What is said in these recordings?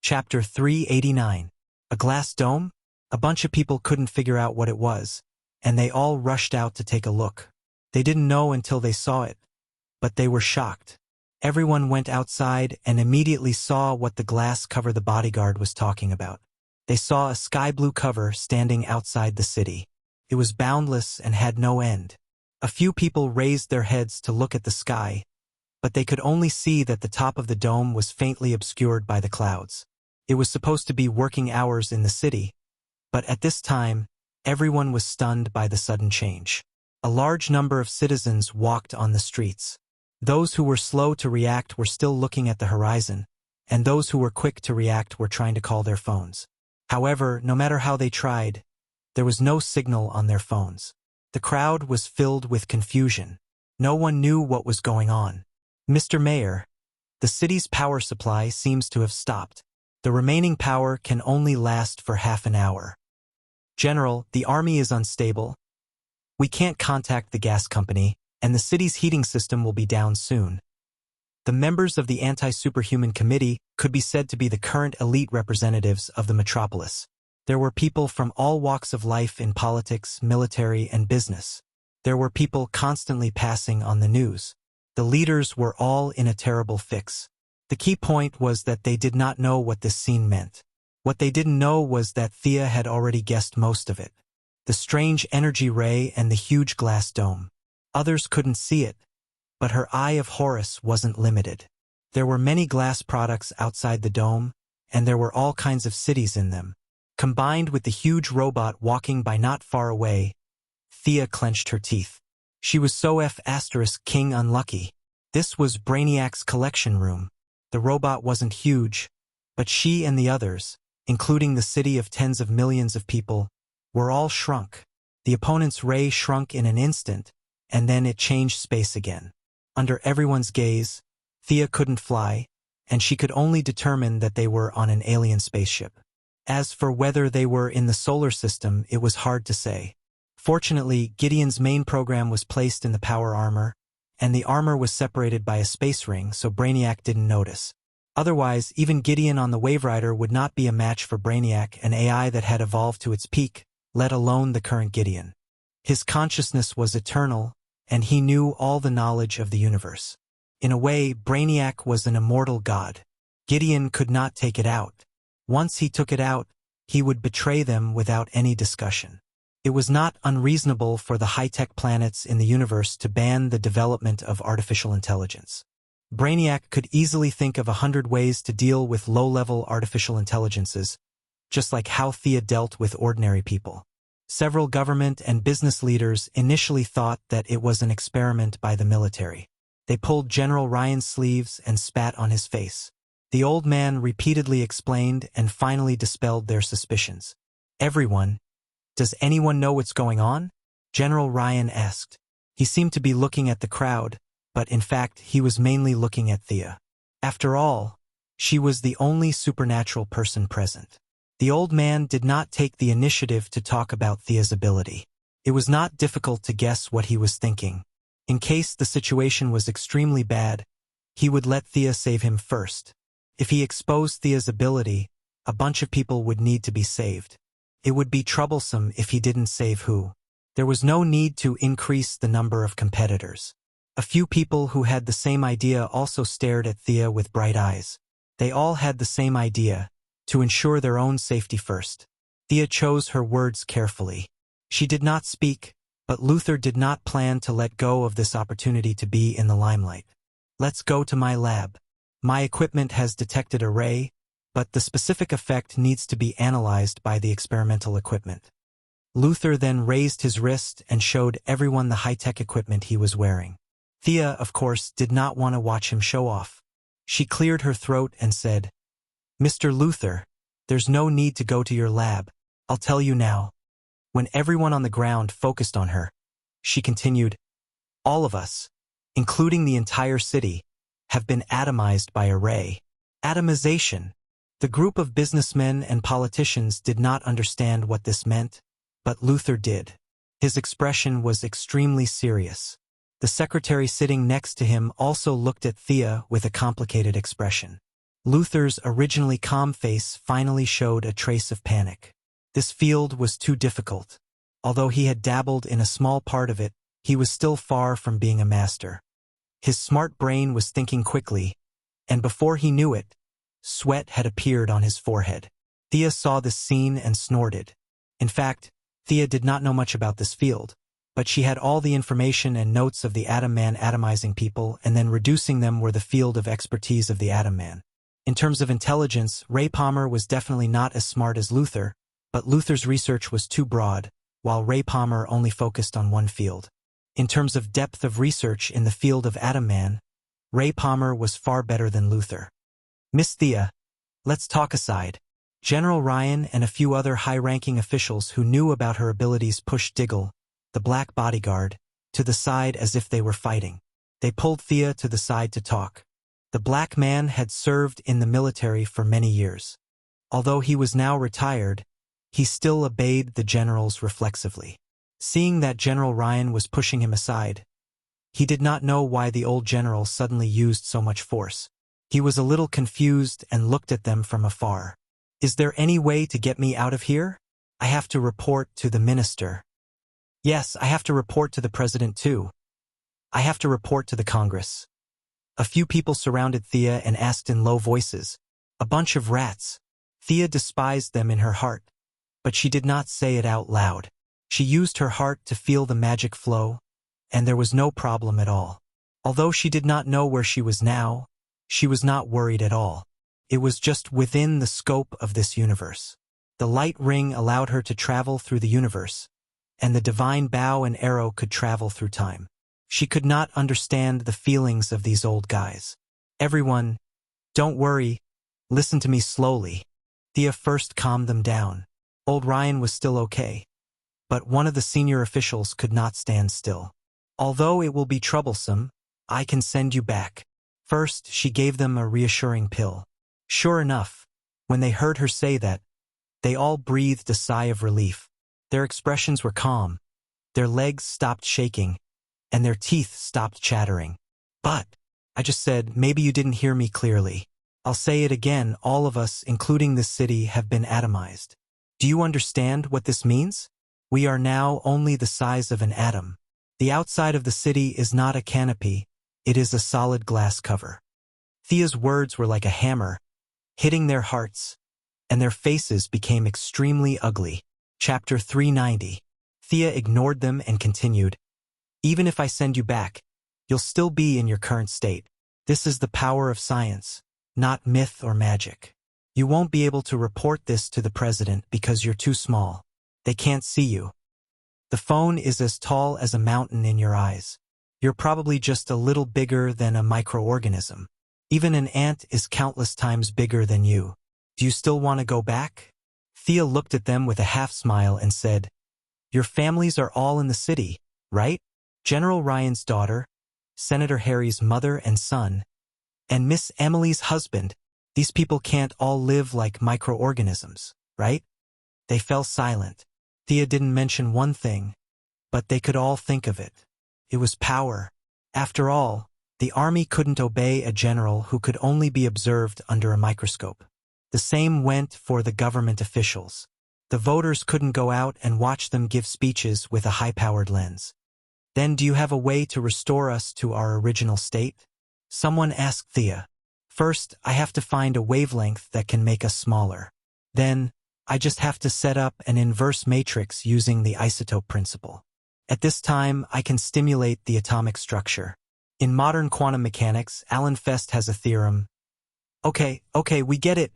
Chapter 389. A glass dome? A bunch of people couldn't figure out what it was, and they all rushed out to take a look. They didn't know until they saw it, but they were shocked. Everyone went outside and immediately saw what the glass cover the bodyguard was talking about. They saw a sky blue cover standing outside the city. It was boundless and had no end. A few people raised their heads to look at the sky, but they could only see that the top of the dome was faintly obscured by the clouds. It was supposed to be working hours in the city, but at this time, everyone was stunned by the sudden change. A large number of citizens walked on the streets. Those who were slow to react were still looking at the horizon, and those who were quick to react were trying to call their phones. However, no matter how they tried, there was no signal on their phones. The crowd was filled with confusion. No one knew what was going on. Mr. Mayor, the city's power supply seems to have stopped. The remaining power can only last for half an hour. General, the army is unstable. We can't contact the gas company, and the city's heating system will be down soon. The members of the Anti-Superhuman Committee could be said to be the current elite representatives of the metropolis. There were people from all walks of life in politics, military, and business. There were people constantly passing on the news. The leaders were all in a terrible fix. The key point was that they did not know what this scene meant. What they didn't know was that Thea had already guessed most of it. The strange energy ray and the huge glass dome. Others couldn't see it, but her eye of Horus wasn't limited. There were many glass products outside the dome, and there were all kinds of cities in them. Combined with the huge robot walking by not far away, Thea clenched her teeth. She was so King unlucky. This was Brainiac's collection room. The robot wasn't huge, but she and the others, including the city of tens of millions of people, were all shrunk. The opponent's ray shrunk in an instant, and then it changed space again. Under everyone's gaze, Thea couldn't fly, and she could only determine that they were on an alien spaceship. As for whether they were in the solar system, it was hard to say. Fortunately, Gideon's main program was placed in the power armor, and the armor was separated by a space ring, so Brainiac didn't notice. Otherwise, even Gideon on the Wave Rider would not be a match for Brainiac, an AI that had evolved to its peak, let alone the current Gideon. His consciousness was eternal, and he knew all the knowledge of the universe. In a way, Brainiac was an immortal god. Gideon could not take it out. Once he took it out, he would betray them without any discussion. It was not unreasonable for the high-tech planets in the universe to ban the development of artificial intelligence. Brainiac could easily think of 100 ways to deal with low-level artificial intelligences, just like how Thea dealt with ordinary people. Several government and business leaders initially thought that it was an experiment by the military. They pulled General Ryan's sleeves and spat on his face. The old man repeatedly explained and finally dispelled their suspicions. Everyone, does anyone know what's going on? General Ryan asked. He seemed to be looking at the crowd, but in fact he was mainly looking at Thea. After all, she was the only supernatural person present. The old man did not take the initiative to talk about Thea's ability. It was not difficult to guess what he was thinking. In case the situation was extremely bad, he would let Thea save him first. If he exposed Thea's ability, a bunch of people would need to be saved. It would be troublesome if he didn't save who. There was no need to increase the number of competitors. A few people who had the same idea also stared at Thea with bright eyes. They all had the same idea, to ensure their own safety first. Thea chose her words carefully. She did not speak, but Luther did not plan to let go of this opportunity to be in the limelight. Let's go to my lab. My equipment has detected a ray, but the specific effect needs to be analyzed by the experimental equipment. Luther then raised his wrist and showed everyone the high-tech equipment he was wearing. Thea, of course, did not want to watch him show off. She cleared her throat and said, "Mr. Luther, there's no need to go to your lab. I'll tell you now." When everyone on the ground focused on her, she continued, "All of us, including the entire city, have been atomized by a ray." Atomization. The group of businessmen and politicians did not understand what this meant, but Luther did. His expression was extremely serious. The secretary sitting next to him also looked at Thea with a complicated expression. Luther's originally calm face finally showed a trace of panic. This field was too difficult. Although he had dabbled in a small part of it, he was still far from being a master. His smart brain was thinking quickly, and before he knew it, sweat had appeared on his forehead. Thea saw this scene and snorted. In fact, Thea did not know much about this field, but she had all the information and notes of the Atom Man atomizing people and then reducing them were the field of expertise of the Atom Man. In terms of intelligence, Ray Palmer was definitely not as smart as Luther, but Luther's research was too broad, while Ray Palmer only focused on one field. In terms of depth of research in the field of Atom Man, Ray Palmer was far better than Luther. Miss Thea, let's talk aside. General Ryan and a few other high-ranking officials who knew about her abilities pushed Diggle, the black bodyguard, to the side as if they were fighting. They pulled Thea to the side to talk. The black man had served in the military for many years. Although he was now retired, he still obeyed the generals reflexively. Seeing that General Ryan was pushing him aside, he did not know why the old general suddenly used so much force. He was a little confused and looked at them from afar. Is there any way to get me out of here? I have to report to the minister. Yes, I have to report to the president too. I have to report to the Congress. A few people surrounded Thea and asked in low voices, "A bunch of rats." Thea despised them in her heart, but she did not say it out loud. She used her heart to feel the magic flow, and there was no problem at all. Although she did not know where she was now, she was not worried at all. It was just within the scope of this universe. The light ring allowed her to travel through the universe, and the divine bow and arrow could travel through time. She could not understand the feelings of these old guys. Everyone, don't worry, listen to me slowly. Thea first calmed them down. Old Ryan was still okay, but one of the senior officials could not stand still. Although it will be troublesome, I can send you back. First, she gave them a reassuring pill. Sure enough, when they heard her say that, they all breathed a sigh of relief. Their expressions were calm, their legs stopped shaking, and their teeth stopped chattering. But, I just said, maybe you didn't hear me clearly. I'll say it again, all of us, including this city, have been atomized. Do you understand what this means? We are now only the size of an atom. The outside of the city is not a canopy, it is a solid glass cover. Thea's words were like a hammer, hitting their hearts, and their faces became extremely ugly. Chapter 390. Thea ignored them and continued, "Even if I send you back, you'll still be in your current state. This is the power of science, not myth or magic. You won't be able to report this to the president because you're too small. They can't see you. The phone is as tall as a mountain in your eyes. You're probably just a little bigger than a microorganism. Even an ant is countless times bigger than you. Do you still want to go back?" Thea looked at them with a half-smile and said, "Your families are all in the city, right? General Ryan's daughter, Senator Harry's mother and son, and Miss Emily's husband. These people can't all live like microorganisms, right?" They fell silent. Thea didn't mention one thing, but they could all think of it. It was power. After all, the army couldn't obey a general who could only be observed under a microscope. The same went for the government officials. The voters couldn't go out and watch them give speeches with a high-powered lens. "Then do you have a way to restore us to our original state?" Someone asked Thea. "First, I have to find a wavelength that can make us smaller. Then, I just have to set up an inverse matrix using the isotope principle. At this time, I can stimulate the atomic structure. In modern quantum mechanics, Alan Fest has a theorem." Okay, we get it."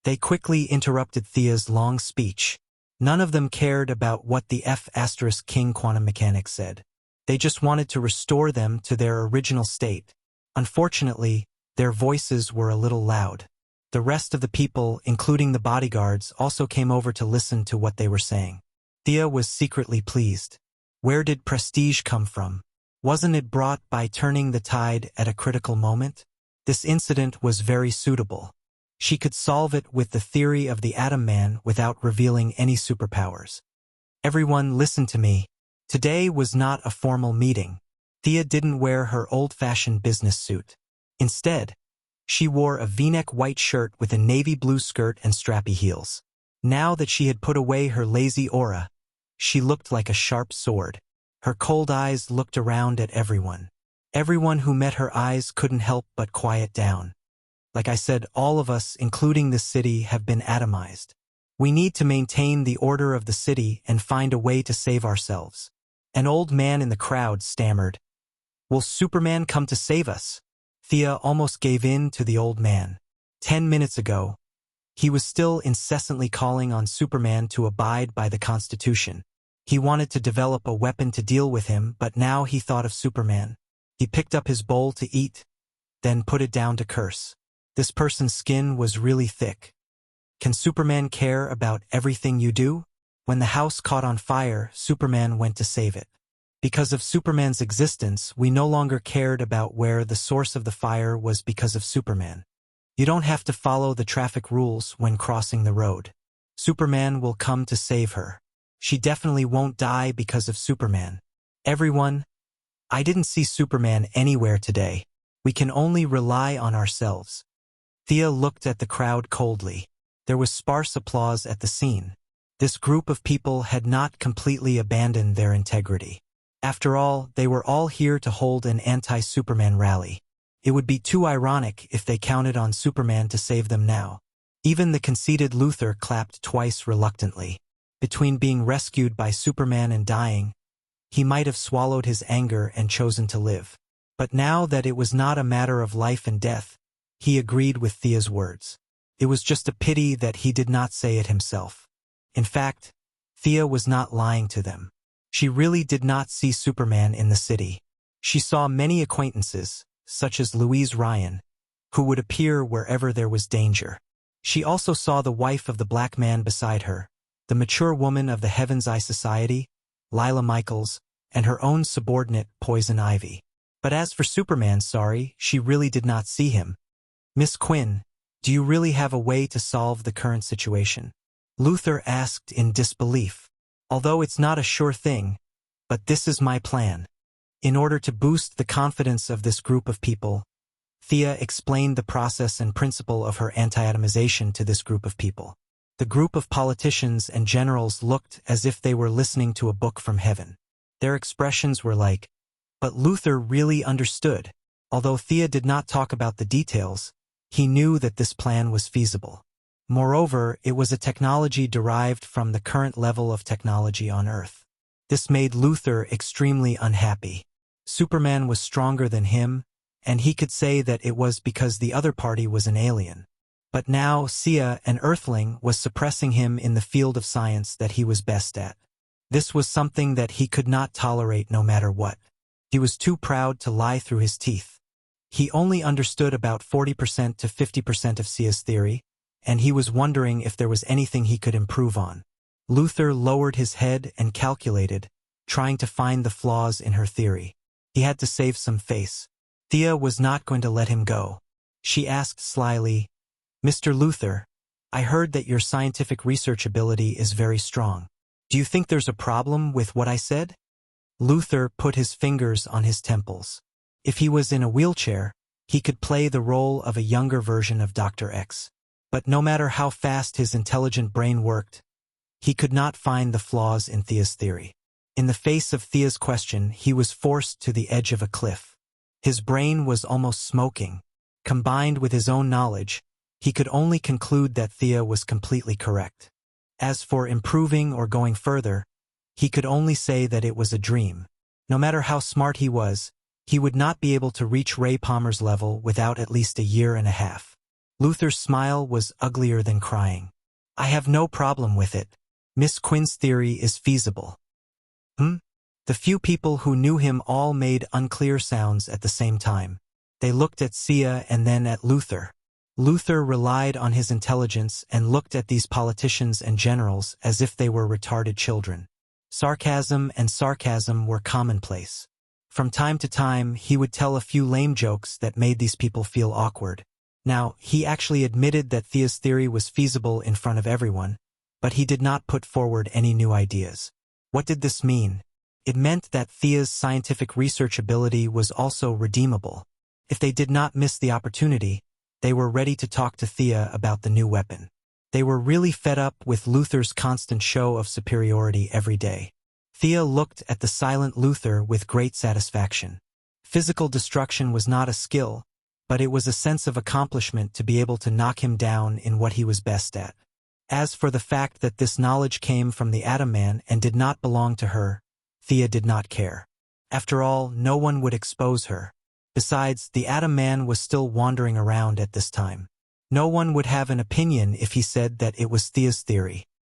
They quickly interrupted Thea's long speech. None of them cared about what the F*King quantum mechanics said. They just wanted to restore them to their original state. Unfortunately, their voices were a little loud. The rest of the people, including the bodyguards, also came over to listen to what they were saying. Thea was secretly pleased. Where did prestige come from? Wasn't it brought by turning the tide at a critical moment? This incident was very suitable. She could solve it with the theory of the Atom Man without revealing any superpowers. "Everyone, listen to me. Today was not a formal meeting." Thea didn't wear her old-fashioned business suit. Instead, She wore a V-neck white shirt with a navy blue skirt and strappy heels. Now that she had put away her lazy aura, she looked like a sharp sword. Her cold eyes looked around at everyone. Everyone who met her eyes couldn't help but quiet down. Like I said, all of us, including the city, have been atomized. We need to maintain the order of the city and find a way to save ourselves. An old man in the crowd stammered, "Will Superman come to save us?" Thea almost gave in to the old man. 10 minutes ago, he was still incessantly calling on Superman to abide by the Constitution. He wanted to develop a weapon to deal with him, but now he thought of Superman. He picked up his bowl to eat, then put it down to curse. This person's skin was really thick. Can Superman care about everything you do? When the house caught on fire, Superman went to save it. Because of Superman's existence, we no longer cared about where the source of the fire was because of Superman. You don't have to follow the traffic rules when crossing the road. Superman will come to save her. She definitely won't die because of Superman. Everyone, I didn't see Superman anywhere today. We can only rely on ourselves. Thea looked at the crowd coldly. There was sparse applause at the scene. This group of people had not completely abandoned their integrity. After all, they were all here to hold an anti-Superman rally. It would be too ironic if they counted on Superman to save them now. Even the conceited Luthor clapped twice reluctantly. Between being rescued by Superman and dying, he might have swallowed his anger and chosen to live. But now that it was not a matter of life and death, he agreed with Thea's words. It was just a pity that he did not say it himself. In fact, Thea was not lying to them. She really did not see Superman in the city. She saw many acquaintances, such as Louise Ryan, who would appear wherever there was danger. She also saw the wife of the black man beside her, the mature woman of the Heaven's Eye Society, Lila Michaels, and her own subordinate, Poison Ivy. But as for Superman, she really did not see him. "Miss Quinn, do you really have a way to solve the current situation?" Luthor asked in disbelief. "Although it's not a sure thing, but this is my plan." In order to boost the confidence of this group of people, Thea explained the process and principle of her anti-atomization to this group of people. The group of politicians and generals looked as if they were listening to a book from heaven. Their expressions were like, but Luthor really understood. Although Thea did not talk about the details, he knew that this plan was feasible. Moreover, it was a technology derived from the current level of technology on Earth. This made Luthor extremely unhappy. Superman was stronger than him, and he could say that it was because the other party was an alien. But now Sia, an Earthling, was suppressing him in the field of science that he was best at. This was something that he could not tolerate no matter what. He was too proud to lie through his teeth. He only understood about 40% to 50% of Sia's theory, and he was wondering if there was anything he could improve on. Luthor lowered his head and calculated, trying to find the flaws in her theory. He had to save some face. Thea was not going to let him go. She asked slyly, "Mr. Luthor, I heard that your scientific research ability is very strong. Do you think there's a problem with what I said?" Luthor put his fingers on his temples. If he was in a wheelchair, he could play the role of a younger version of Dr. X. But no matter how fast his intelligent brain worked, he could not find the flaws in Thea's theory. In the face of Thea's question, he was forced to the edge of a cliff. His brain was almost smoking. Combined with his own knowledge, he could only conclude that Thea was completely correct. As for improving or going further, he could only say that it was a dream. No matter how smart he was, he would not be able to reach Ray Palmer's level without at least a year and a half. Luthor's smile was uglier than crying. "I have no problem with it. Miss Quinn's theory is feasible." The few people who knew him all made unclear sounds at the same time. They looked at Sia and then at Luthor. Luthor relied on his intelligence and looked at these politicians and generals as if they were retarded children. Sarcasm were commonplace. From time to time, he would tell a few lame jokes that made these people feel awkward. Now, he actually admitted that Thea's theory was feasible in front of everyone, but he did not put forward any new ideas. What did this mean? It meant that Thea's scientific research ability was also redeemable. If they did not miss the opportunity, They were ready to talk to Thea about the new weapon. They were really fed up with Luther's constant show of superiority every day. Thea looked at the silent Luther with great satisfaction. Physical destruction was not a skill, but it was a sense of accomplishment to be able to knock him down in what he was best at. As for the fact that this knowledge came from the Atom Man and did not belong to her, Thea did not care. After all, no one would expose her. Besides, the Atom Man was still wandering around at this time. No one would have an opinion if he said that it was Thea's theory.